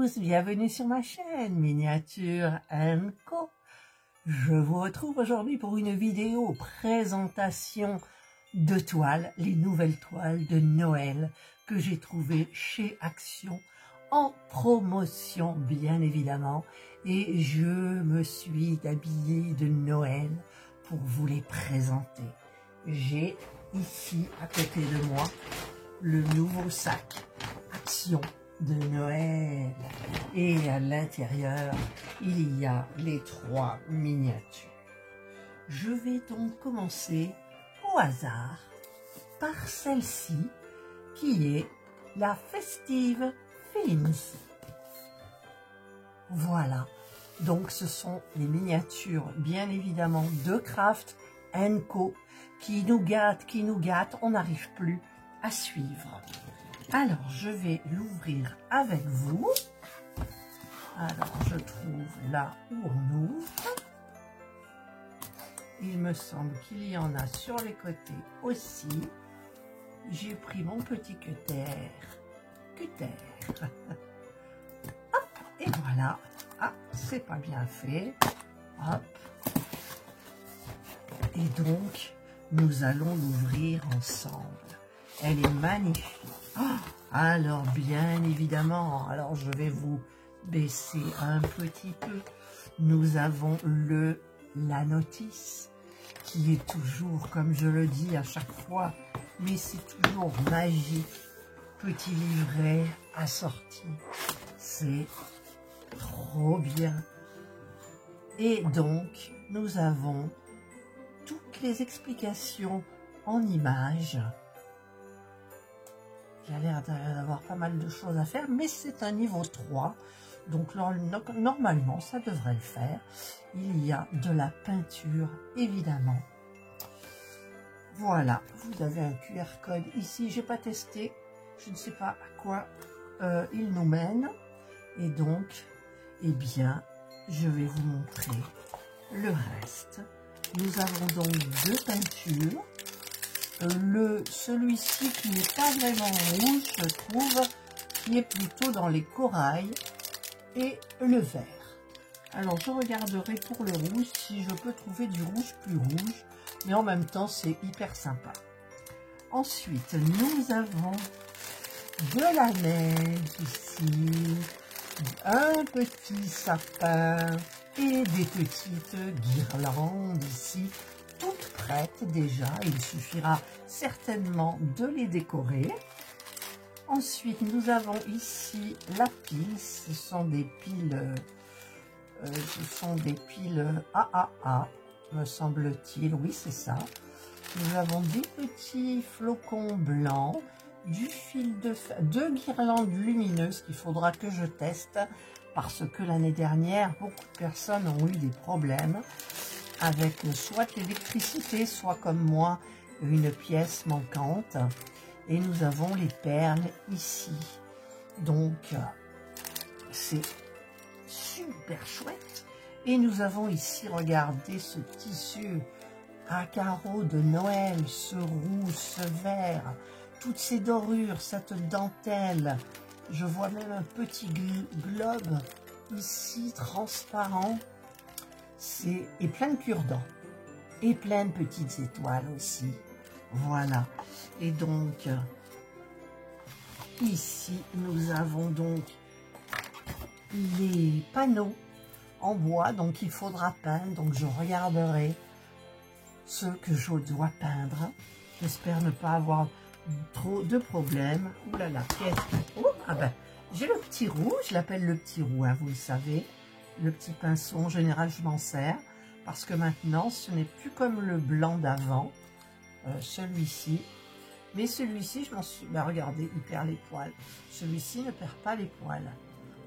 tous, bienvenue sur ma chaîne Miniature Co. Je vous retrouve aujourd'hui pour une vidéo présentation de toiles, les nouvelles toiles de Noël que j'ai trouvées chez Action en promotion bien évidemment, et je me suis habillée de Noël pour vous les présenter. J'ai ici à côté de moi le nouveau sac Action de Noël, et à l'intérieur il y a les 3 miniatures. Je vais donc commencer au hasard par celle-ci qui est la Festive Feelings. Voilà, donc ce sont les miniatures bien évidemment de Craft & Co qui nous gâtent, on n'arrive plus à suivre. Alors je vais l'ouvrir avec vous. Alors je trouve là où on ouvre. Il me semble qu'il y en a sur les côtés aussi. J'ai pris mon petit cutter. Hop, et voilà. Ah, c'est pas bien fait. Hop. Et donc, nous allons l'ouvrir ensemble. Elle est magnifique. Oh, alors, bien évidemment, alors je vais vous baisser un petit peu. Nous avons la notice qui est toujours, comme je le dis à chaque fois, mais c'est toujours magique. Petit livret assorti. C'est trop bien. Et donc, nous avons toutes les explications en images. Il y a l'air d'avoir pas mal de choses à faire, mais c'est un niveau 3. Donc normalement, ça devrait le faire. Il y a de la peinture, évidemment. Voilà, vous avez un QR code ici. J'ai pas testé. Je ne sais pas à quoi il nous mène. Et donc, eh bien, je vais vous montrer le reste. Nous avons donc 2 peintures. Celui-ci qui n'est pas vraiment rouge, je trouve, qui est plutôt dans les corails, et le vert. Alors je regarderai pour le rouge si je peux trouver du rouge plus rouge, mais en même temps c'est hyper sympa. Ensuite nous avons de la neige ici, un petit sapin et des petites guirlandes ici, toutes prêtes déjà. Il suffira certainement de les décorer. Ensuite, nous avons ici la pile. Ce sont des piles, AAA, me semble-t-il. Oui, c'est ça. Nous avons des petits flocons blancs, du fil de fer, 2 guirlandes lumineuses qu'il faudra que je teste parce que l'année dernière, beaucoup de personnes ont eu des problèmes avec soit l'électricité, soit comme moi, une pièce manquante. Et nous avons les perles ici. Donc, c'est super chouette. Et nous avons ici, regardez ce tissu à carreaux de Noël, ce rouge, ce vert, toutes ces dorures, cette dentelle. Je vois même un petit globe ici, transparent. Et plein de cure-dents. Et plein de petites étoiles aussi. Voilà. Et donc, ici, nous avons donc les panneaux en bois. Donc, il faudra peindre. Donc, je regarderai ce que je dois peindre. J'espère ne pas avoir trop de problèmes. Ouh là là, oh, ah ben, j'ai le petit roux. Je l'appelle le petit roux, hein, vous le savez. Le petit pinceau, en général, je m'en sers. Parce que maintenant, ce n'est plus comme le blanc d'avant. Celui-ci. Mais celui-ci, je m'en suis... Ben, regardez, il perd les poils. Celui-ci ne perd pas les poils.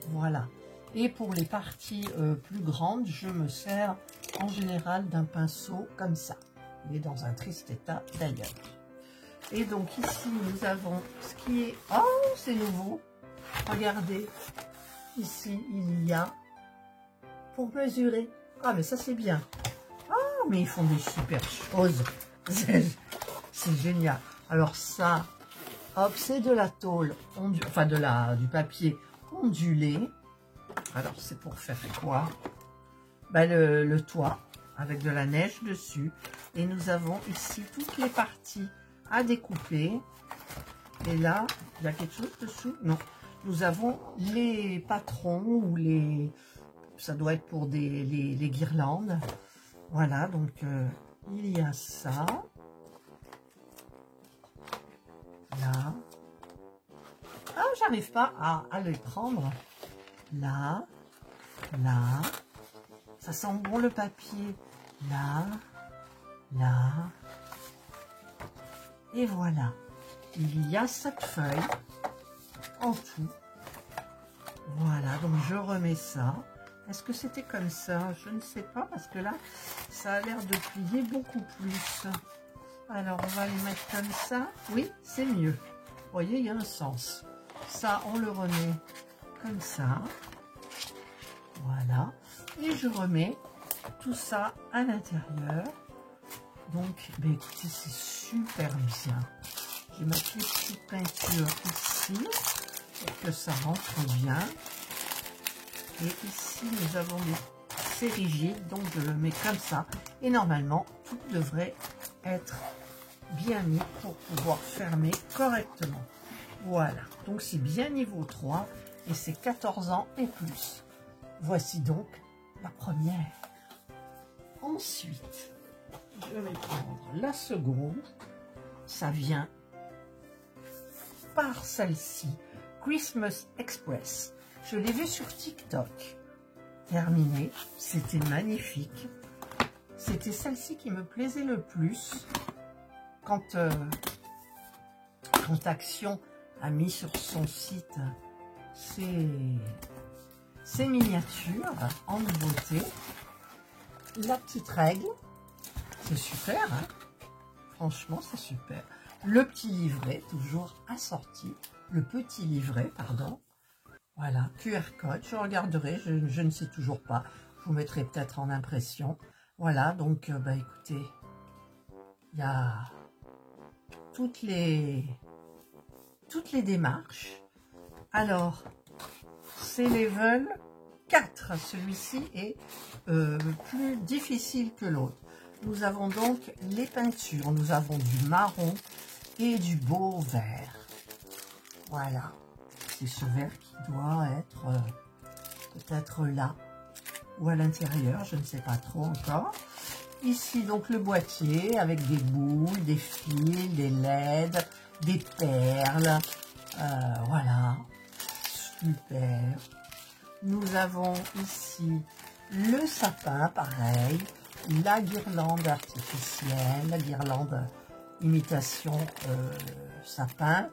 Voilà. Et pour les parties plus grandes, je me sers en général d'un pinceau comme ça. Il est dans un triste état d'ailleurs. Et donc ici, nous avons ce qui est... Oh, c'est nouveau. Regardez. Ici, il y a... Pour mesurer. Ah, mais ça, c'est bien. Oh, mais ils font des super choses. C'est génial. Alors ça, hop, c'est de la tôle, enfin du papier ondulé. Alors, c'est pour faire quoi? Ben, le toit avec de la neige dessus. Et nous avons ici toutes les parties à découper. Et là, il y a quelque chose dessous? Non. Nous avons les patrons ou les... Ça doit être pour les guirlandes. Voilà, donc il y a ça. Là. Ah, j'arrive pas à les prendre. Là. Là. Ça sent bon le papier. Là. Là. Et voilà. Il y a 7 feuilles en tout. Voilà, donc je remets ça. Est-ce que c'était comme ça? Je ne sais pas, parce que là, ça a l'air de plier beaucoup plus. Alors, on va les mettre comme ça. Oui, c'est mieux. Vous voyez, il y a un sens. Ça, on le remet comme ça. Voilà. Et je remets tout ça à l'intérieur. Donc, ben, écoutez, c'est super bien. Je vais mettre les petites peintures ici pour que ça rentre bien. Et ici, nous avons c'est rigide, donc je le mets comme ça. Et normalement, tout devrait être bien mis pour pouvoir fermer correctement. Voilà, donc c'est bien niveau 3 et c'est 14 ans et plus. Voici donc la première. Ensuite, je vais prendre la seconde. Ça vient par celle-ci, Christmas Express. Je l'ai vu sur TikTok. Terminé, c'était magnifique. C'était celle-ci qui me plaisait le plus quand Action a mis sur son site ses miniatures en nouveauté. La petite règle, c'est super, hein? Franchement, c'est super. Le petit livret, toujours assorti. Le petit livret, pardon. Voilà, QR code, je regarderai, je ne sais toujours pas. Je vous mettrai peut-être en impression. Voilà, donc, bah écoutez, il y a toutes les démarches. Alors, c'est level 4. Celui-ci est plus difficile que l'autre. Nous avons donc les peintures. Nous avons du marron et du beau vert. Voilà. C'est ce vert qui doit être peut-être là ou à l'intérieur. Je ne sais pas trop encore. Ici, donc, le boîtier avec des boules, des fils, des LED, des perles. Voilà. Super. Nous avons ici le sapin, pareil. La guirlande artificielle, la guirlande imitation sapin.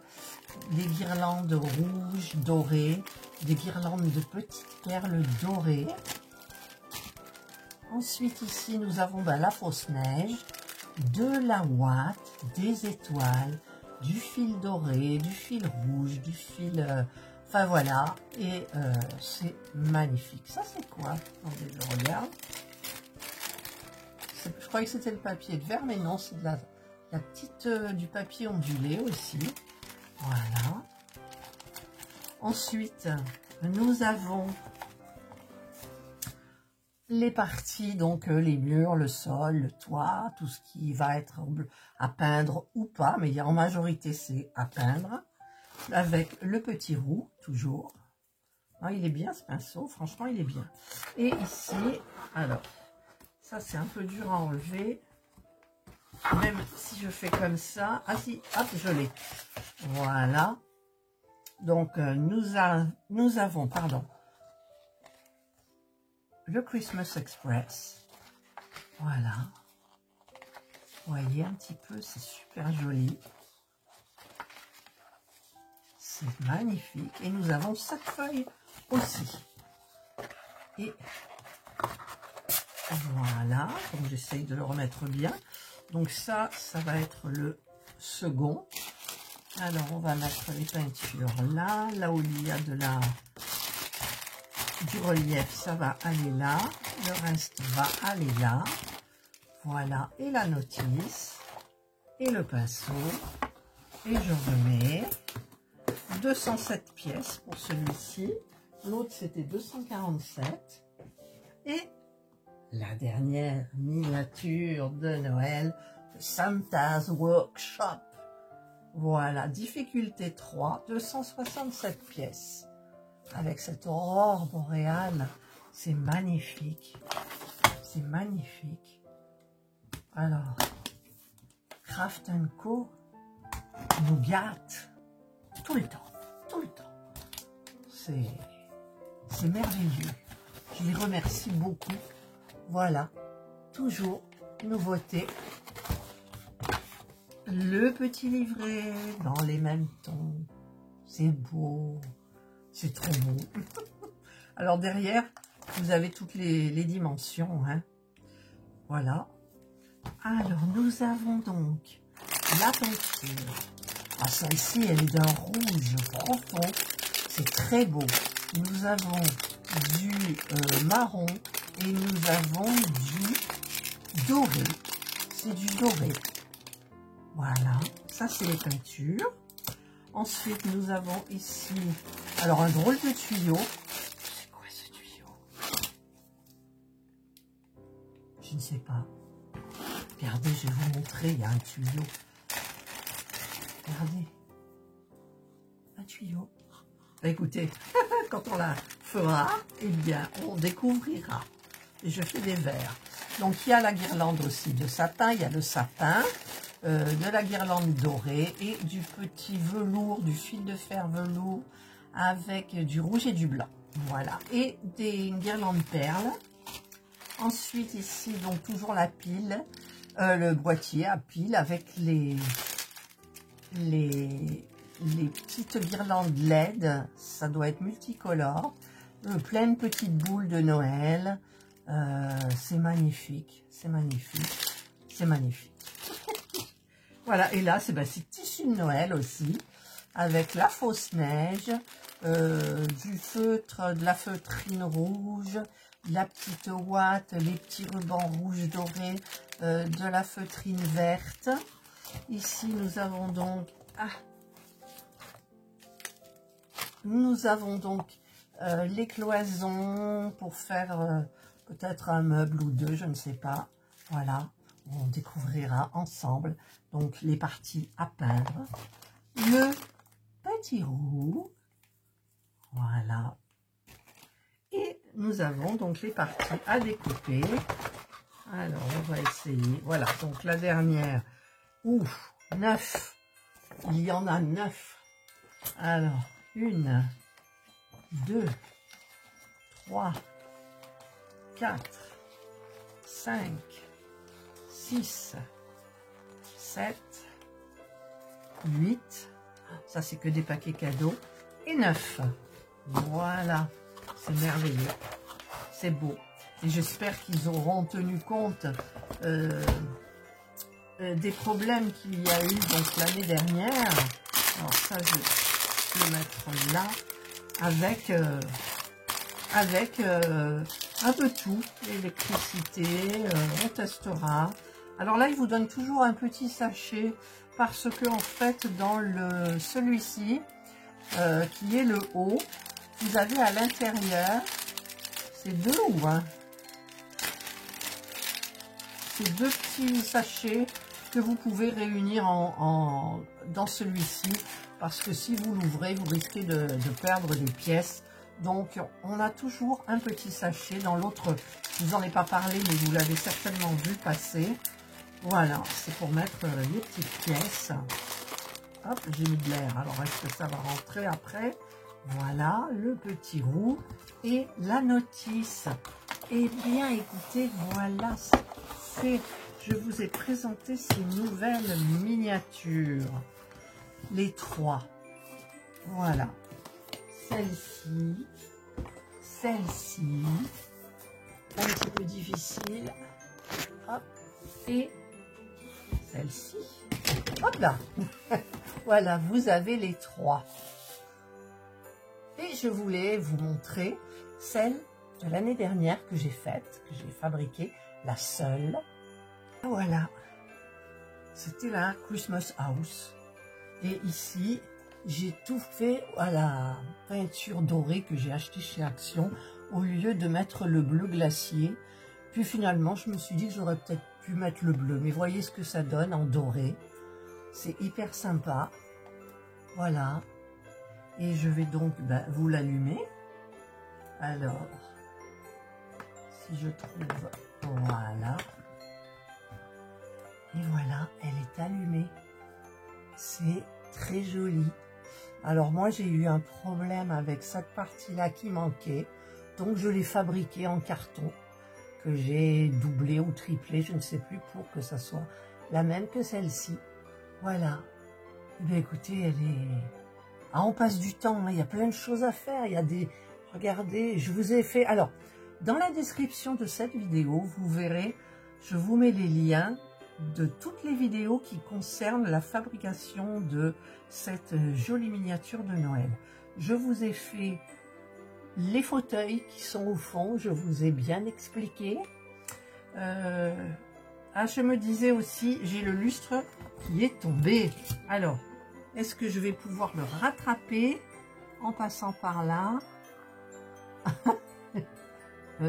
Les guirlandes rouges, dorées. Des guirlandes de petites perles dorées. Ensuite, ici, nous avons la fausse neige, de la ouate, des étoiles, du fil doré, du fil rouge, du fil... enfin, voilà. Et c'est magnifique. Ça, c'est quoi? Attendez, je regarde. Je croyais que c'était le papier de verre, mais non, c'est de la petite... du papier ondulé aussi. Voilà. Ensuite, nous avons... les parties, donc les murs, le sol, le toit, tout ce qui va être à peindre ou pas, mais en majorité c'est à peindre, avec le petit roux, toujours. Ah, il est bien ce pinceau, franchement il est bien. Et ici, alors, ça c'est un peu dur à enlever, même si je fais comme ça, ah si, hop, je l'ai. Voilà, donc nous avons, pardon, le Christmas Express. Voilà. Vous voyez un petit peu, c'est super joli. C'est magnifique. Et nous avons 7 feuilles aussi. Et voilà. Donc j'essaye de le remettre bien. Donc ça va être le second. Alors on va mettre les peintures là. Là où il y a du relief, ça va aller là. Le reste va aller là. Voilà. Et la notice. Et le pinceau. Et je remets 207 pièces pour celui-ci. L'autre, c'était 247. Et la dernière miniature de Noël, Santa's Workshop. Voilà, difficulté 3, 267 pièces. Avec cette aurore boréale, c'est magnifique. C'est magnifique. Alors, Craft & Co nous gâte tout le temps, tout le temps. C'est merveilleux. Je les remercie beaucoup. Voilà, toujours nouveauté. Le petit livret dans les mêmes tons. C'est beau. C'est trop beau. Alors derrière, vous avez toutes les dimensions. Hein. Voilà. Alors, nous avons donc la peinture. Ah, celle-ci, elle est d'un rouge profond. C'est très beau. Nous avons du marron et nous avons du doré. C'est du doré. Voilà. Ça, c'est les peintures. Ensuite, nous avons ici, alors un drôle de tuyau. C'est quoi ce tuyau? Je ne sais pas. Regardez, je vais vous montrer, il y a un tuyau. Regardez. Un tuyau. Bah, écoutez, quand on la fera, eh bien, on découvrira. Et je fais des verres. Donc, il y a la guirlande aussi de sapin. Il y a le sapin, de la guirlande dorée et du petit velours, du fil de fer velours avec du rouge et du blanc. Voilà. Et une guirlande perles. Ensuite, ici, donc, toujours la pile. Le boîtier à pile avec les petites guirlandes LED, ça doit être multicolore, plein de petites boules de Noël, c'est magnifique, c'est magnifique, c'est magnifique. Voilà, et là, c'est tissu de Noël aussi, avec la fausse neige, du feutre, de la feutrine rouge, la petite ouate, les petits rubans rouges dorés, de la feutrine verte. Ici, nous avons donc, les cloisons pour faire peut-être un meuble ou deux, je ne sais pas. Voilà, on découvrira ensemble. Donc, les parties à peindre. Le petit roux. Voilà. Et nous avons donc les parties à découper. Alors, on va essayer. Voilà, donc la dernière. Ouf, 9. Il y en a 9. Alors, 1, 2, 3, 4, 5, 6, 7, 8. Ça, c'est que des paquets cadeaux. Et 9. Voilà. C'est merveilleux. C'est beau. Et j'espère qu'ils auront tenu compte des problèmes qu'il y a eu donc l'année dernière. Alors ça, je vais le mettre là avec un peu tout. L'électricité, on testera. Alors là, il vous donne toujours un petit sachet parce que en fait, dans celui-ci, qui est le haut, vous avez à l'intérieur, c'est deux loups, hein. C'est deux petits sachets que vous pouvez réunir dans celui-ci, parce que si vous l'ouvrez, vous risquez de perdre des pièces. Donc, on a toujours un petit sachet. Dans l'autre, je vous en ai pas parlé, mais vous l'avez certainement vu passer. Voilà, c'est pour mettre les petites pièces. Hop, j'ai mis de l'air. Alors, est-ce que ça va rentrer après? Voilà, le petit roux et la notice. Eh bien, écoutez, voilà, je vous ai présenté ces nouvelles miniatures. Les 3. Voilà. Celle-ci. Celle-ci. Un petit peu difficile. Hop. Et celle-ci. Hop là. Voilà, vous avez les 3. Et je voulais vous montrer celle de l'année dernière que j'ai faite, que j'ai fabriquée, la seule. Voilà, c'était la Christmas House. Et ici, j'ai tout fait à la peinture dorée que j'ai acheté chez Action au lieu de mettre le bleu glacier. Puis finalement, je me suis dit que j'aurais peut-être pu mettre le bleu. Mais voyez ce que ça donne en doré. C'est hyper sympa. Voilà. Et je vais donc vous l'allumer. Alors, si je trouve... Voilà. Et voilà, elle est allumée. C'est très joli. Alors moi, j'ai eu un problème avec cette partie-là qui manquait. Donc, je l'ai fabriquée en carton, que j'ai doublé ou triplé, je ne sais plus, pour que ça soit la même que celle-ci. Voilà. Eh bien, écoutez, elle est... Ah, on passe du temps, hein. Il y a plein de choses à faire. Il y a des... Regardez, je vous ai fait... Alors, dans la description de cette vidéo, vous verrez, je vous mets les liens de toutes les vidéos qui concernent la fabrication de cette jolie miniature de Noël. Je vous ai fait les fauteuils qui sont au fond, je vous ai bien expliqué. Ah, je me disais aussi, j'ai le lustre qui est tombé. Alors, est-ce que je vais pouvoir le rattraper en passant par là?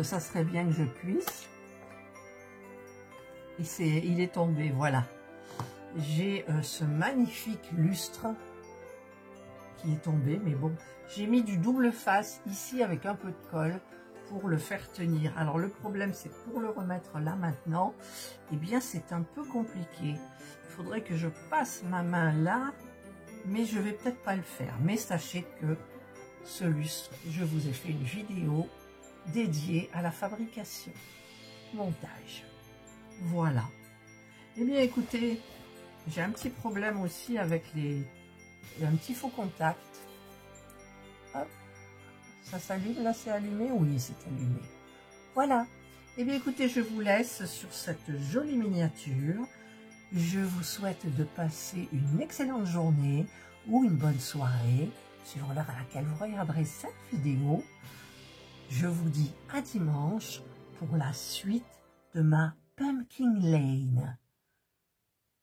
Ça serait bien que je puisse. Et il est tombé, voilà. J'ai ce magnifique lustre qui est tombé, mais bon, j'ai mis du double face ici avec un peu de colle pour le faire tenir. Alors le problème, c'est pour le remettre là maintenant, eh bien c'est un peu compliqué. Il faudrait que je passe ma main là, mais je vais peut-être pas le faire. Mais sachez que ce lustre, je vous ai fait une vidéo dédiée à la fabrication, montage. Voilà. Eh bien, écoutez, j'ai un petit problème aussi avec un petit faux contact. Hop, ça s'allume, là c'est allumé? Oui, c'est allumé. Voilà. Eh bien, écoutez, je vous laisse sur cette jolie miniature. Je vous souhaite de passer une excellente journée ou une bonne soirée, suivant l'heure à laquelle vous regarderez cette vidéo. Je vous dis à dimanche pour la suite de ma Pumpkin Lane.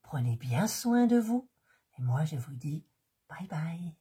Prenez bien soin de vous et moi je vous dis bye bye.